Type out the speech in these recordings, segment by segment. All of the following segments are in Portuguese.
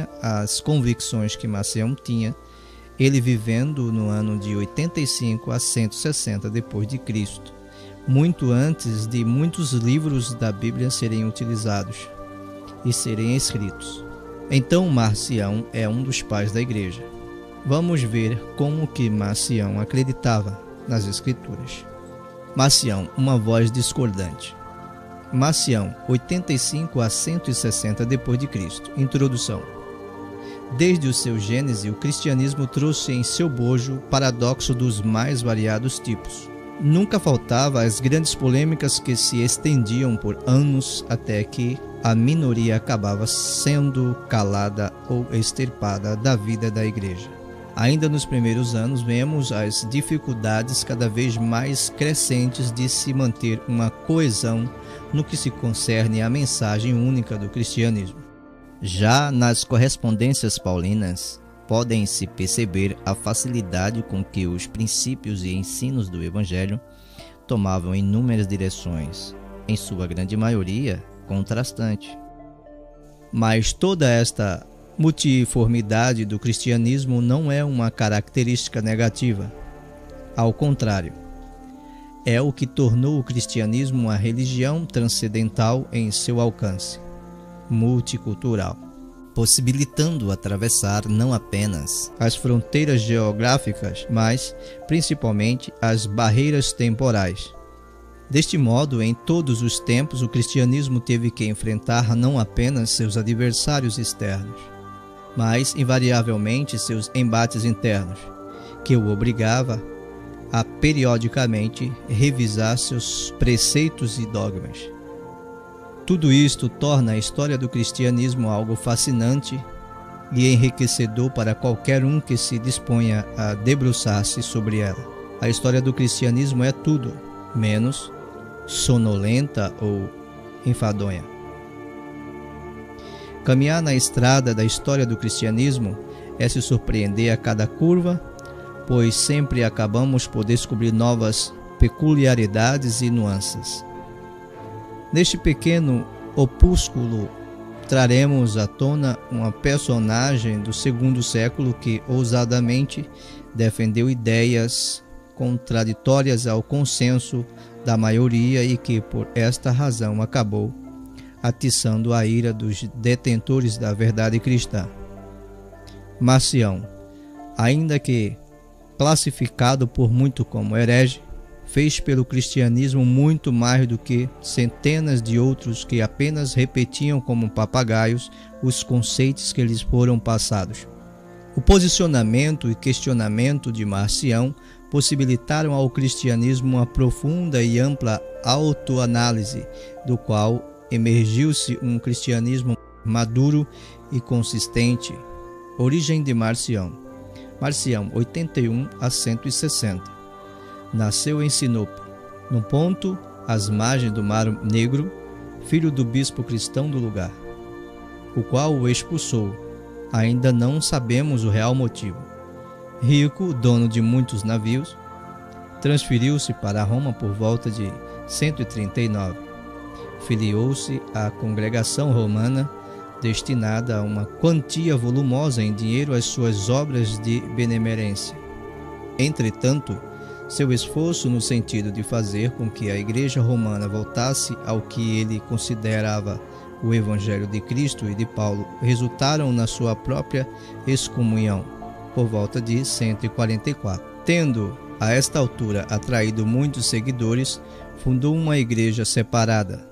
tinha as convicções que Marcião tinha, ele vivendo no ano de 85 a 160 depois de Cristo, muito antes de muitos livros da Bíblia serem utilizados e serem escritos. Então Marcião é um dos pais da igreja. Vamos ver como que Marcião acreditava nas Escrituras. Marcião, uma voz discordante. Marcião, 85 a 160 depois de Cristo. Introdução. Desde o seu gênese, o cristianismo trouxe em seu bojo paradoxo dos mais variados tipos. Nunca faltava as grandes polêmicas que se estendiam por anos até que a minoria acabava sendo calada ou extirpada da vida da igreja. Ainda nos primeiros anos, vemos as dificuldades cada vez mais crescentes de se manter uma coesão no que se concerne à mensagem única do cristianismo. Já nas correspondências paulinas, podem-se perceber a facilidade com que os princípios e ensinos do Evangelho tomavam inúmeras direções, em sua grande maioria contrastante. Mas toda esta multiformidade do cristianismo não é uma característica negativa. Ao contrário, é o que tornou o cristianismo uma religião transcendental em seu alcance, multicultural, possibilitando atravessar não apenas as fronteiras geográficas, mas principalmente as barreiras temporais. Deste modo, em todos os tempos, o cristianismo teve que enfrentar não apenas seus adversários externos, mas invariavelmente seus embates internos, que o obrigava a periodicamente revisar seus preceitos e dogmas. Tudo isto torna a história do cristianismo algo fascinante e enriquecedor para qualquer um que se disponha a debruçar-se sobre ela. A história do cristianismo é tudo menos sonolenta ou enfadonha. Caminhar na estrada da história do cristianismo é se surpreender a cada curva, pois sempre acabamos por descobrir novas peculiaridades e nuances. Neste pequeno opúsculo, traremos à tona uma personagem do segundo século que ousadamente defendeu ideias contraditórias ao consenso da maioria e que, por esta razão, acabou atiçando a ira dos detentores da verdade cristã. Marcião, ainda que classificado por muito como herege, fez pelo cristianismo muito mais do que centenas de outros que apenas repetiam como papagaios os conceitos que lhes foram passados. O posicionamento e questionamento de Marcião possibilitaram ao cristianismo uma profunda e ampla autoanálise, do qual emergiu-se um cristianismo maduro e consistente. Origem de Marcião. Marcião, 81 a 160. Nasceu em Sinope, num ponto às margens do Mar Negro, filho do bispo cristão do lugar, o qual o expulsou. Ainda não sabemos o real motivo. Rico, dono de muitos navios, transferiu-se para Roma por volta de 139. Filiou-se à congregação romana, destinada a uma quantia volumosa em dinheiro às suas obras de benemerência. Entretanto, seu esforço no sentido de fazer com que a Igreja Romana voltasse ao que ele considerava o Evangelho de Cristo e de Paulo resultaram na sua própria excomunhão, por volta de 144. Tendo, a esta altura, atraído muitos seguidores, fundou uma igreja separada.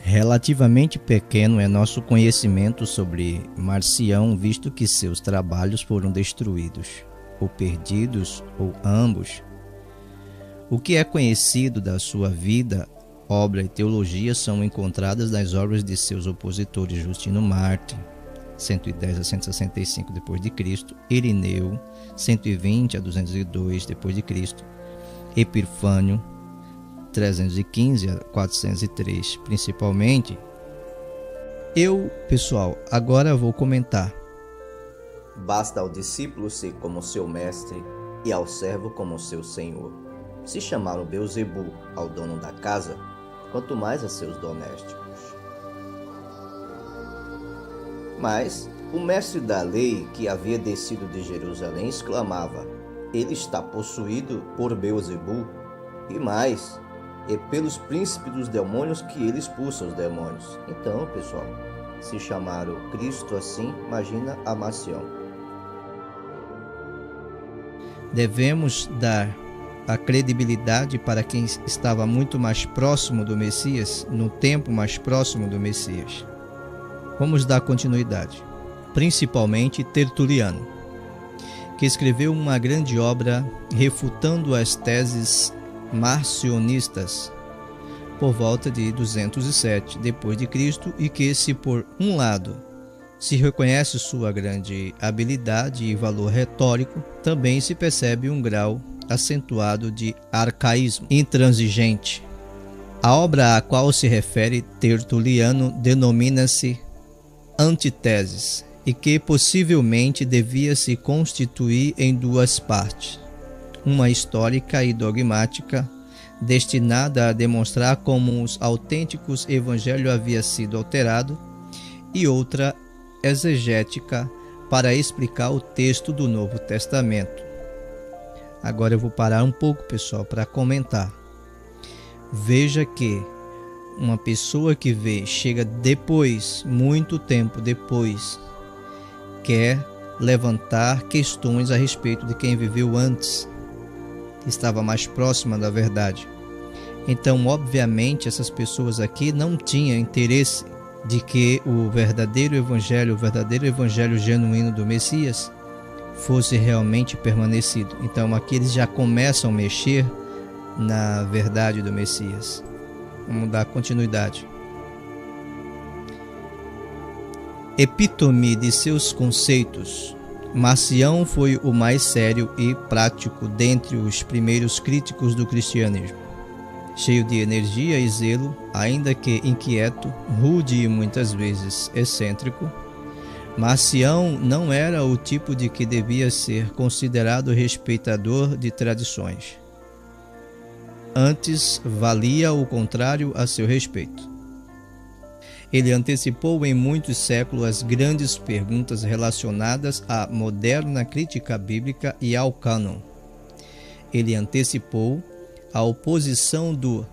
Relativamente pequeno é nosso conhecimento sobre Marcião, visto que seus trabalhos foram destruídos, ou perdidos, ou ambos. O que é conhecido da sua vida, obra e teologia são encontradas nas obras de seus opositores Justino Mártir, 110 a 165 d.C., Irineu, 120 a 202 d.C., Epifânio, 315 a 403, principalmente. Pessoal, agora vou comentar. Basta ao discípulo ser como seu mestre e ao servo como seu senhor. Se chamaram Beelzebu ao dono da casa, quanto mais a seus domésticos. Mas o mestre da lei, que havia descido de Jerusalém, exclamava: ele está possuído por Beelzebul, e mais, é pelos príncipes dos demônios que ele expulsa os demônios. Então, pessoal, se chamaram Cristo assim, imagina a Marcião. Devemos dar a credibilidade para quem estava muito mais próximo do Messias, no tempo mais próximo do Messias. Vamos dar continuidade, principalmente Tertuliano, que escreveu uma grande obra refutando as teses marcionistas por volta de 207 d.C. e que, se por um lado se reconhece sua grande habilidade e valor retórico, também se percebe um grau acentuado de arcaísmo intransigente. A obra a qual se refere Tertuliano denomina-se Antiteses, e que possivelmente devia se constituir em duas partes: uma histórica e dogmática, destinada a demonstrar como os autênticos evangelhos havia sido alterado, e outra exegética, para explicar o texto do Novo Testamento. Agora eu vou parar um pouco, pessoal, para comentar. Veja que uma pessoa que chega depois, muito tempo depois, quer levantar questões a respeito de quem viveu antes, que estava mais próxima da verdade. Então, obviamente, essas pessoas aqui não tinham interesse de que o verdadeiro evangelho genuíno do Messias fosse realmente permanecido. Então, aqui eles já começam a mexer na verdade do Messias. Vamos dar continuidade. Epítome de seus conceitos, Marcião foi o mais sério e prático dentre os primeiros críticos do cristianismo. Cheio de energia e zelo, ainda que inquieto, rude e muitas vezes excêntrico, Marcião não era o tipo de que devia ser considerado respeitador de tradições. Antes, valia o contrário a seu respeito. Ele antecipou em muitos séculos as grandes perguntas relacionadas à moderna crítica bíblica e ao cânon. Ele antecipou a oposição do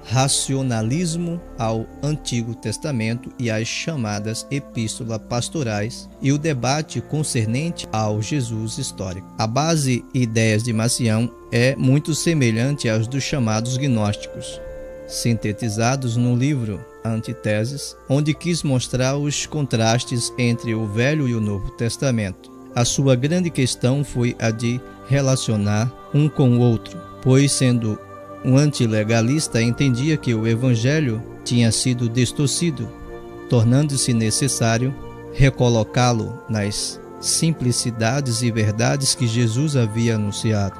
racionalismo ao Antigo Testamento e às chamadas epístolas pastorais e o debate concernente ao Jesus histórico. A base e ideias de Marcião é muito semelhante aos dos chamados gnósticos, sintetizados no livro Antiteses, onde quis mostrar os contrastes entre o Velho e o Novo Testamento. A sua grande questão foi a de relacionar um com o outro, pois, sendo um antilegalista, entendia que o Evangelho tinha sido distorcido, tornando-se necessário recolocá-lo nas simplicidades e verdades que Jesus havia anunciado.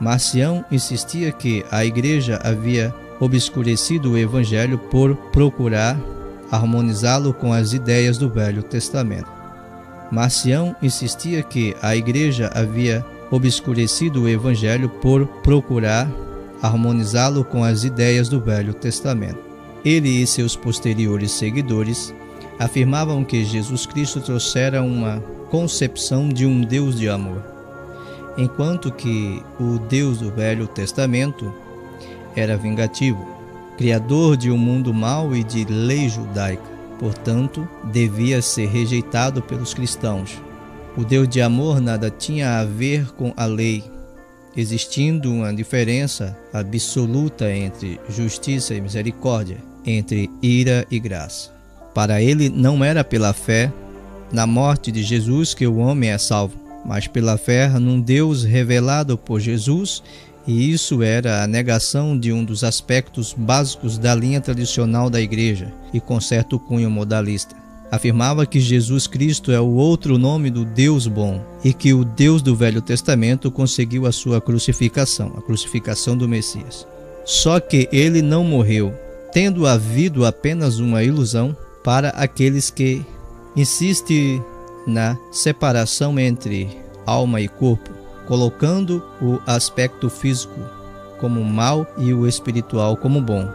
Marcião insistia que a Igreja havia obscurecido o Evangelho por procurar harmonizá-lo com as ideias do Velho Testamento. Marcião insistia que a Igreja havia obscurecido o Evangelho por procurar harmonizá-lo com as ideias do Velho Testamento. Ele e seus posteriores seguidores afirmavam que Jesus Cristo trouxera uma concepção de um Deus de amor, enquanto que o Deus do Velho Testamento era vingativo, criador de um mundo mau e de lei judaica. Portanto, devia ser rejeitado pelos cristãos. O Deus de amor nada tinha a ver com a lei, existindo uma diferença absoluta entre justiça e misericórdia, entre ira e graça. Para ele, não era pela fé na morte de Jesus que o homem é salvo, mas pela fé num Deus revelado por Jesus, e isso era a negação de um dos aspectos básicos da linha tradicional da Igreja, e com certo cunho modalista. Afirmava que Jesus Cristo é o outro nome do Deus bom e que o Deus do Velho Testamento conseguiu a sua crucificação, a crucificação do Messias. Só que ele não morreu, tendo havido apenas uma ilusão para aqueles que insistem na separação entre alma e corpo, colocando o aspecto físico como mal e o espiritual como bom.